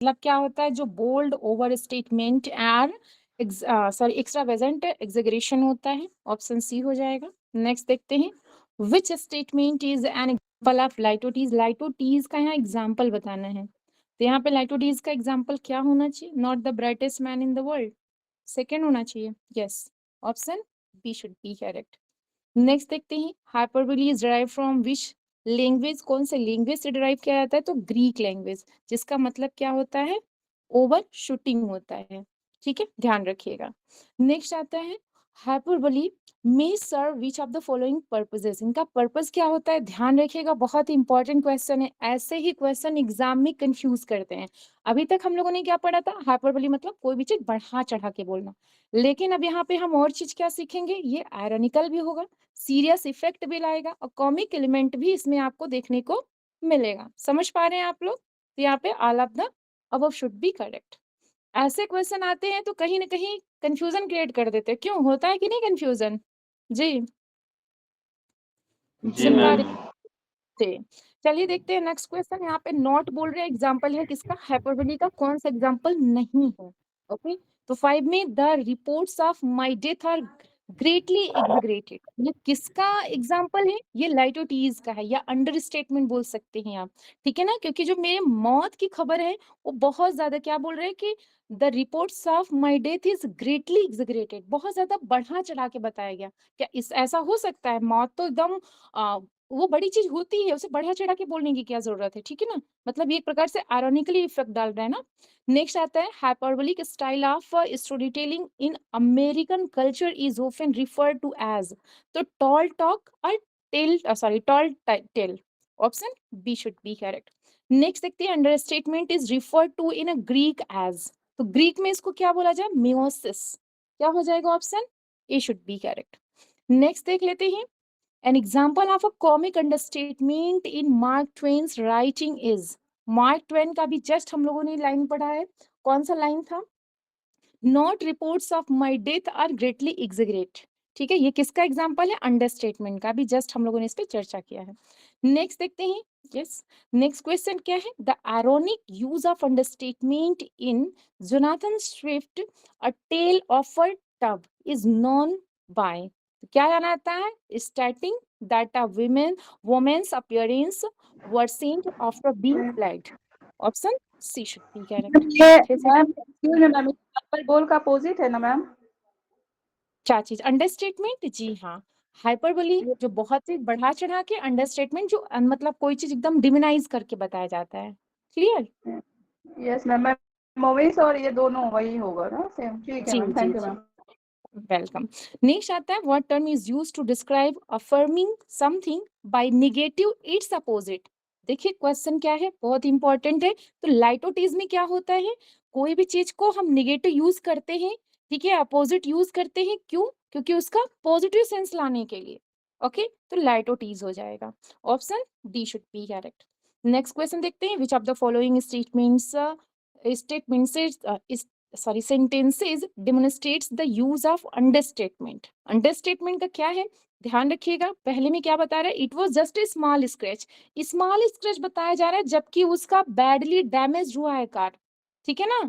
मतलब क्या होता है, जो बोल्ड ओवर स्टेटमेंट और एक्स्ट्रावेजेंट एग्जेगरेशन होता है। ऑप्शन सी हो जाएगा। नेक्स्ट देखते हैं, which statement is an example of litotes. Litotes का यहाँ एग्जांपल बताना है, तो यहाँ पे लाइटोटीज का एग्जांपल क्या होना चाहिए? Not the brightest man in the world, second होना चाहिए। Yes, option B should be correct. Next देखते हैं, hyperbole is derive from which language. कौन से लैंग्वेज से डिराइव किया जाता है? तो ग्रीक लैंग्वेज, जिसका मतलब क्या होता है? ओवर शूटिंग होता है। ठीक है, ध्यान रखिएगा। नेक्स्ट आता है, hyperbole may serve which of the following purposes. इनका पर्पस क्या होता है? ध्यान रखिएगा, बहुत इंपॉर्टेंट क्वेश्चन है। ऐसे ही क्वेश्चन एग्जाम में कंफ्यूज करते हैं। अभी तक हम लोगों ने क्या पढ़ा था? हाइपरबोली मतलब कोई भी चीज बढ़ा चढ़ा के बोलना। लेकिन अब यहाँ पे हम और चीज क्या सीखेंगे? ये आयरनिकल भी होगा, सीरियस इफेक्ट भी लाएगा और कॉमिक एलिमेंट भी इसमें आपको देखने को मिलेगा। समझ पा रहे हैं आप लोग? तो यहाँ पे all of the above should be correct. ऐसे क्वेश्चन आते हैं तो कहीं ना कहीं कंफ्यूजन क्रिएट कर देते हैं। क्यों होता है कि नहीं कंफ्यूजन? जी, जी सुन पा मैम। रहे थे? चलिए देखते हैं नेक्स्ट क्वेश्चन। यहाँ पे नॉट बोल रहे एग्जाम्पल है किसका? हाइपरबोली का। कौन सा एग्जाम्पल नहीं है? ओके, तो 5 में the reports of my death are greatly exaggerated, ये किसका एग्जाम्पल है? ये लाइटोटीज का है, या अंडर स्टेटमेंट बोल सकते हैं आप। ठीक है ना, क्योंकि जो मेरे मौत की खबर है वो बहुत ज्यादा क्या बोल रहे हैं कि the reports of my death is greatly exaggerated, बहुत ज्यादा बढ़ा चढ़ा के बताया गया। क्या इस ऐसा हो सकता है? मौत तो एकदम वो बड़ी चीज होती है, उसे बढ़ा चढ़ा के बोलने की क्या जरूरत है? ठीक है ना, मतलब ये एक प्रकार से आयरॉनिकली इफेक्ट डाल रहा है ना। नेक्स्ट आता है, hyperbolic style of storytelling in American culture is often referred to as. तो टॉल टॉक और tall tale. Option B should be correct. Next देखते हैं, understatement is referred to in a Greek as. तो Greek में इसको क्या बोला जाए? मियोसिस। क्या हो जाएगा? Option A should be correct. Next देख लेते हैं, an example of a comic understatement in Mark Twain's writing is। Mark Twain का भी जस्ट हम लोगों ने लाइन पढ़ा है। कौन सा लाइन था? Not reports of my death are greatly exaggerate. ठीक है, ये किसका एग्जाम्पल है? अंडरस्टेटमेंट का। भी जस्ट हम लोगों ने इस पे चर्चा किया है। नेक्स्ट देखते हैं। यस, नेक्स्ट क्वेश्चन क्या है? The ironic use of understatement in Jonathan Swift a tale of a tub is known by. क्या जाना आता है? Stating that a woman's appearance were seen after being plagued. Option C should be correct. ये फिर से ma'am excuse me ma'am, hyperbole का opposite है ना मैम? क्या चीज? अंडरस्टेटमेंट? जी हाँ, हाइपरबोली जो बहुत ही बढ़ा चढ़ा के, अंडरस्टेटमेंट जो मतलब कोई चीज एकदम डिमिनाइज करके बताया जाता है। क्लियर? यस मैम, मूवीज और ये दोनों वही होगा ना सेम? ठीक है जी मैम, जी थैंक यू जी, मैम। वेलकम। नेक्स्ट आता है, what term is used to describe affirming something by negative its opposite. देखिए क्वेश्चन क्या है, बहुत इंपॉर्टेंट है। तो लाइटोटीज में क्या होता है? कोई भी चीज को हम नेगेटिव यूज करते हैं, ठीक है, अपोजिट यूज करते हैं। क्यों? क्योंकि उसका पॉजिटिव सेंस लाने के लिए। ओके, तो लाइटोटीज हो जाएगा। Option D should be correct. Next question देखते हैं, विच of the following statements sentences demonstrates the use of understatement। Understatement का क्या है? ध्यान रखिएगा, पहले में क्या बता रहा है? It was just a small scratch. Small scratch बताया जा रहा है, जबकि उसका बैडली डैमेज हुआ है कार। ठीक है ना,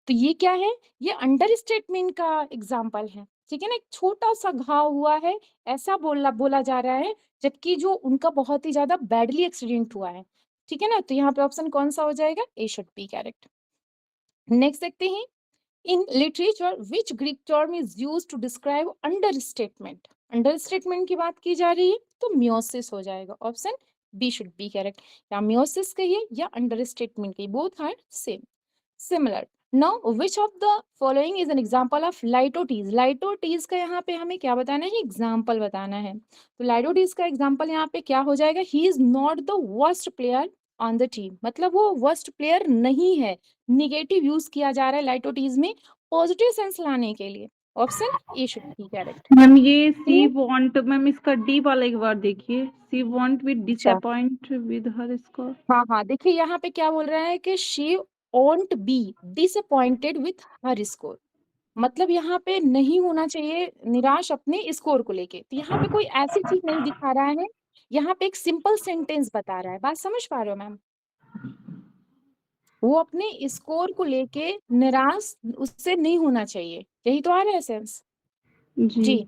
तो ये क्या है? ये अंडरस्टेटमेंट का एग्जाम्पल है। ठीक है ना, एक छोटा सा घाव हुआ है, ऐसा बोला जा रहा है, जबकि जो उनका बहुत ही ज्यादा बैडली एक्सीडेंट हुआ है। ठीक है ना, तो यहाँ पे ऑप्शन कौन सा हो जाएगा? A should be correct. Next देखते हैं, in literature which Greek term is used to describe understatement. Understatement की बात की जा रही है तो मियोसिस हो जाएगा। Option B should be correct. या मियोसिस कहिए या अंडरस्टेटमेंट कहिए, both are same, similar. Now which of the following is an example of litotes. Litotes का यहाँ पे हमें क्या बताना है? एग्जाम्पल बताना है। तो लाइटोटीज का एग्जाम्पल यहाँ पे क्या हो जाएगा? He is not the worst player on the team, मतलब वो वर्स्ट प्लेयर नहीं है। निगेटिव यूज किया जा रहा है लाइटोटीज में पॉजिटिव सेंस लाने के लिए। Option A should be correct. Ma'am ये सी वांट, मैम इसका डी वाला एक बार देखिए, सी वांट विद अच्छा, डिसअपॉइंट विद हर स्कोर। हाँ हाँ, देखिए यहाँ पे क्या बोल रहा है कि she won't be disappointed with her score. मतलब यहाँ पे नहीं होना चाहिए निराश अपने स्कोर को लेके। तो यहाँ पे कोई ऐसी चीज नहीं दिखा रहा है, यहाँ पे एक सिंपल सेंटेंस बता रहा है। बात समझ पा रहे हो मैम? वो अपने स्कोर को लेके निराश उससे नहीं होना चाहिए, यही तो आ रहा है सेंस जी जी।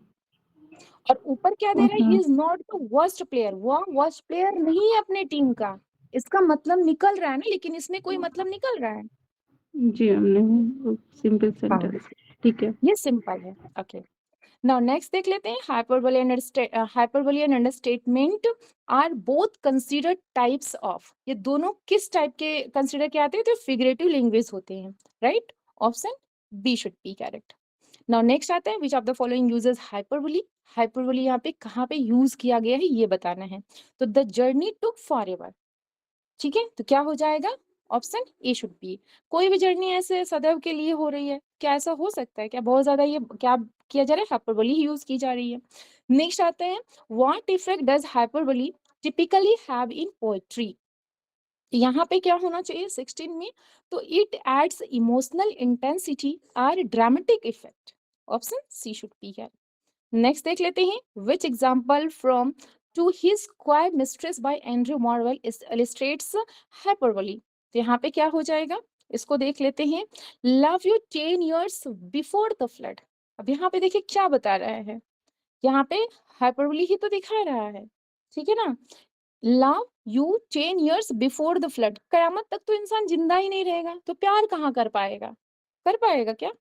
और ऊपर क्या दे रहा है, he okay is not the worst player, वो वर्स्ट प्लेयर नहीं है अपने टीम का, इसका मतलब निकल रहा है ना, लेकिन इसमें कोई मतलब निकल रहा है। जी हमने सिंपल हाँ सेंटेंस ठीक है। ये सिंपल है। ओके नाउ नेक्स्ट देख लेते हैं, hyperbole and understatement are both considered types of, ये दोनों किस टाइप के कंसीडर किए जाते हैं, तो फिगरेटिव लैंग्वेज होते हैं, right, option B should be correct. Now next आता है, which of the following uses hyperbole, hyperbole यहाँ पे कहाँ पे यूज किया गया है ये बताना है, तो द जर्नी टुक फॉरएवर, ठीक है, तो क्या हो जाएगा, ऑप्शन ए शुड बी, कोई भी जर्नी ऐसे सदैव के लिए हो रही है, क्या ऐसा हो सकता है क्या, बहुत ज्यादा ये क्या किया जा रहा है, हाइपरबोली ही यूज की जा रही है। नेक्स्ट आता है, what effect does hyperbole typically have in poetry, यहाँ पे क्या होना चाहिए 16 में, तो इट एड्स इमोशनल इंटेंसिटी और dramatic effect, option C should be है। नेक्स्ट देख लेते हैं, which example from to his coy mistress by Andrew Marvell illustrates hyperbole, तो यहाँ पे क्या हो जाएगा, इसको देख लेते हैं, love you 10 years before the flood, अब यहाँ पे देखिए क्या बता रहा है, यहाँ पे हाइपरबोली ही तो दिखा रहा है, ठीक है ना, love you 10 years before the flood, कयामत तक तो इंसान जिंदा ही नहीं रहेगा, तो प्यार कहाँ कर पाएगा क्या,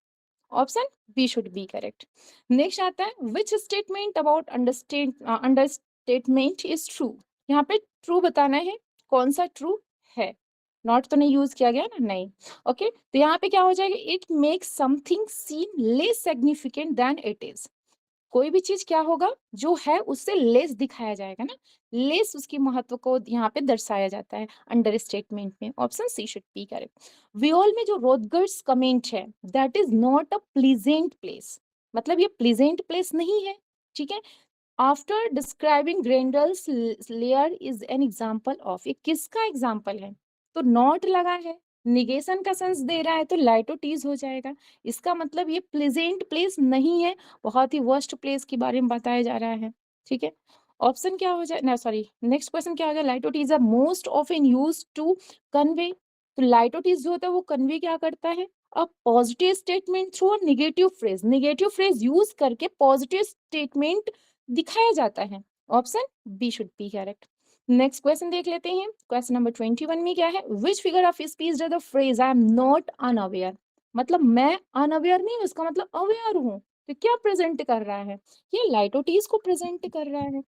option B should be correct. Next आता है, which statement about understatement is true, यहाँ पे ट्रू बताना है, कौन सा ट्रू है, नॉट तो नहीं यूज किया गया ना, नहीं, ओके तो यहाँ पे क्या हो जाएगा, it makes something seem less significant than it is, कोई भी चीज क्या होगा जो है उससे लेस दिखाया जाएगा ना, लेस उसकी महत्व को यहाँ पे दर्शाया जाता है अंडर स्टेटमेंट में, option C should be correct. वियोल में जो रोडगर्स कमेंट है, that is not a pleasant place, मतलब ये प्लीजेंट प्लेस नहीं है, ठीक है, after describing Grendel's lair is an example of, ये किसका एग्जाम्पल है, तो नॉट लगा है, निगेशन का सेंस दे रहा है तो लाइटोटीज हो जाएगा, इसका मतलब ये प्लेजेंट प्लेस नहीं है, बहुत ही वर्स्ट प्लेस के बारे में बताया जा रहा है, ठीक है, ऑप्शन क्या हो जाए ना, सॉरी नेक्स्ट क्वेश्चन क्या हो जाए, litotes are most often used to convey, तो लाइटोटीज जो होता है वो कन्वे क्या करता है, a positive statement through negative phrase use करके पॉजिटिव स्टेटमेंट दिखाया जाता है, option B should be correct. Next question देख लेते हैं, क्वेश्चन नंबर 21 में क्या है, which figure of speech does the phrase I am not unaware, मतलब मैं अनअवेयर नहीं हूँ, इसका मतलब अवेयर हूँ, तो क्या प्रेजेंट कर रहा है, ये लाइटोटीज को प्रेजेंट कर रहा है,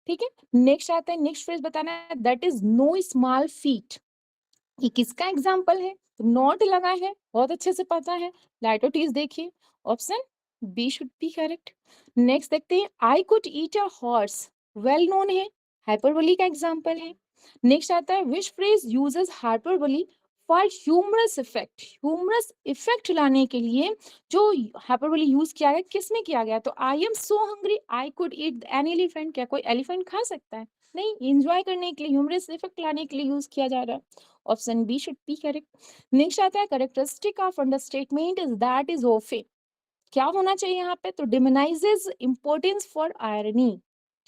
ठीक है। नेक्स्ट आता है, नेक्स्ट फ्रेज बताना है, that is know small feet, ये किसका एग्जाम्पल है, तो नॉट लगा है, बहुत अच्छे से पता है, लाइटोटीज देखिए, option B should be correct. Next देखते हैं, I could eat a horse, well known है, हाइपरबोली का एग्जाम्पल है। नेक्स्ट आता है, which phrase uses hyperbole for humorous effect लाने के लिए जो हाइपरबोली यूज किया गया, किसमें किया गया, तो I am so hungry I could eat an elephant, क्या कोई एलिफेंट खा सकता है, नहीं, एंजॉय करने के लिए, ह्यूमरस इफेक्ट लाने के लिए यूज किया जा रहा है, option B should be correct. Next आता है, characteristic of understatement is that is often, क्या होना चाहिए यहाँ पे, तो डिमोनाइजेस इंपॉर्टेंस फॉर आयरनी,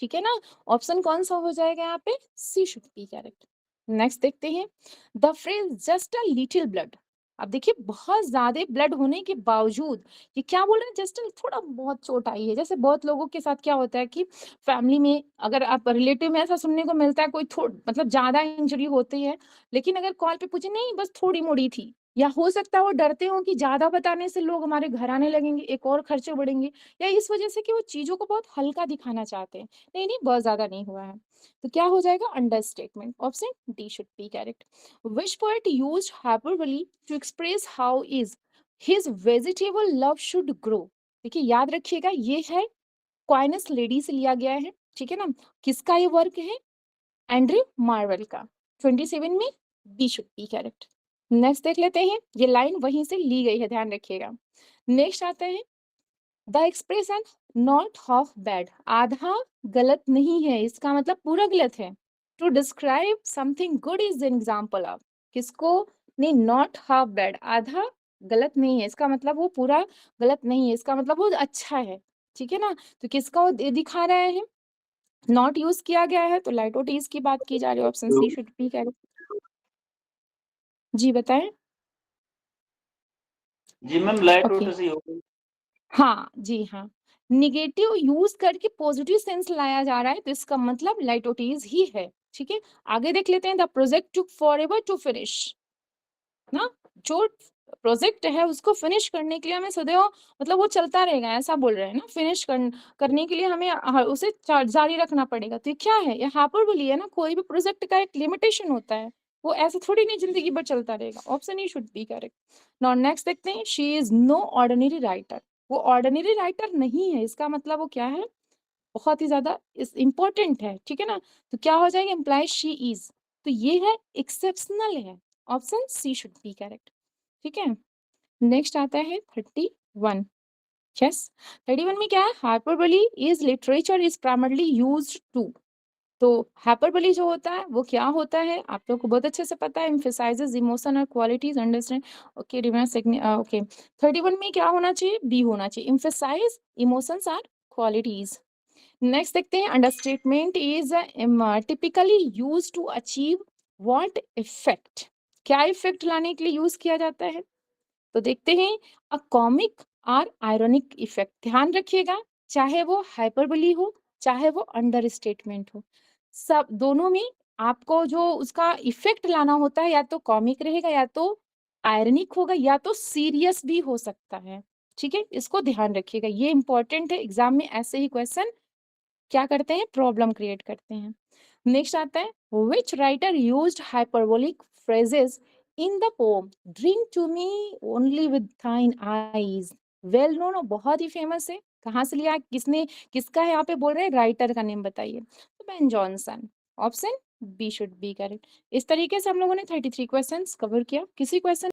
ठीक है ना, ऑप्शन कौन सा हो जाएगा यहाँ पे, सी शुड बी करेक्ट। नेक्स्ट देखते हैं, the phrase just a little blood, अब देखिए बहुत ज्यादा ब्लड होने के बावजूद ये क्या बोल रहे हैं, जस्ट थोड़ा बहुत चोट आई है, जैसे बहुत लोगों के साथ क्या होता है कि फैमिली में अगर आप रिलेटिव में ऐसा सुनने को मिलता है, कोई मतलब ज्यादा इंजरी होती है, लेकिन अगर कॉल पे पूछे नहीं बस थोड़ी मोड़ी थी, या हो सकता है वो डरते हो कि ज्यादा बताने से लोग हमारे घर आने लगेंगे, एक और खर्चे बढ़ेंगे, या इस वजह से कि वो चीजों को बहुत हल्का दिखाना चाहते हैं, नहीं नहीं बहुत ज्यादा नहीं हुआ है, तो क्या हो जाएगा, understatement, option D should be correct. Which poet used hyperbole to express how is his vegetable love should grow, देखिए याद रखिएगा ये है क्वाइनस लेडी से लिया गया है, ठीक है ना, किसका ये वर्क है, एंड्रयू मार्वेल का, 27 में B should be correct. Next देख लेते हैं, ये लाइन वहीं से ली गई है, ध्यान रखिएगा। नेक्स्ट आता है, the expression not half bad, आधा गलत नहीं है, इसका मतलब पूरा गलत है, to describe something good is an example of, किसको, नहीं नॉट हाफ बैड, आधा गलत नहीं है, इसका मतलब वो पूरा गलत नहीं है, इसका मतलब वो अच्छा है, ठीक है ना, तो किसका वो दिखा रहा है, नॉट यूज किया गया है, तो लाइटोटीज की बात की जा रही है, option C should be correct. जी बताएं। जी मैम लाइट ओके, रोटर से ही होगी। हाँ जी हाँ, निगेटिव यूज करके पॉजिटिव सेंस लाया जा रहा है तो इसका मतलब लाइटोटेज ही है। ठीक है, आगे देख लेते हैं। The project took forever to finish ना, जो प्रोजेक्ट है उसको फिनिश करने के लिए हमें सदैव मतलब वो चलता रहेगा, ऐसा बोल रहे हैं ना। करने के लिए हमें उसे जारी रखना पड़ेगा। तो ये क्या है, ये हाइपरबोली है ना। कोई भी प्रोजेक्ट का एक लिमिटेशन होता है, वो ऐसे थोड़ी नहीं जिंदगी भर चलता रहेगा। Option E should be correct. Now next देखते हैं। She is no ordinary writer, वो ऑर्डिनरी राइटर नहीं है। इसका मतलब वो क्या है, बहुत ही ज्यादा इस इंपॉर्टेंट है। ठीक है ना, तो क्या हो जाएगा, इम्प्लाइज शी इज, तो ये है एक्सेप्शनल है। Option C should be correct. ठीक है, नेक्स्ट आता है 31। यस, 31 में क्या है, hyperbole is literature is primarily used to. तो हाइपरबोली जो होता है वो क्या होता है, आप लोग को बहुत अच्छे से पता है। एम्फेसाइजेस इमोशन और क्वालिटीज, अंडरस्टैंड। ओके ओके, 31 में क्या होना चाहिए, बी होना चाहिए, एम्फेसाइज इमोशंस और क्वालिटीज। नेक्स्ट देखते हैं। Understatement is typically use to achieve what effect, क्या इफेक्ट लाने के लिए यूज किया जाता है। तो देखते हैं, अ कॉमिक और आयरनिक इफेक्ट। ध्यान रखिएगा, चाहे वो हाइपरबोली हो चाहे वो अंडर स्टेटमेंट हो, सब दोनों में आपको जो उसका इफेक्ट लाना होता है, या तो कॉमिक रहेगा, या तो आयरनिक होगा, या तो सीरियस भी हो सकता है। ठीक है, इसको ध्यान रखिएगा, ये इंपॉर्टेंट है। एग्जाम में ऐसे ही क्वेश्चन क्या करते हैं, प्रॉब्लम क्रिएट करते हैं। नेक्स्ट आता है, which writer used hyperbolic phrases in the poem drink to me only with thine eyes. Well known और बहुत ही फेमस है। कहाँ से लिया, किसने, किसका है, यहाँ पे बोल रहे हैं राइटर का नेम बताइए। तो Ben Jonson, option B should be correct. इस तरीके से हम लोगों ने 33 क्वेश्चंस कवर किया। किसी क्वेश्चन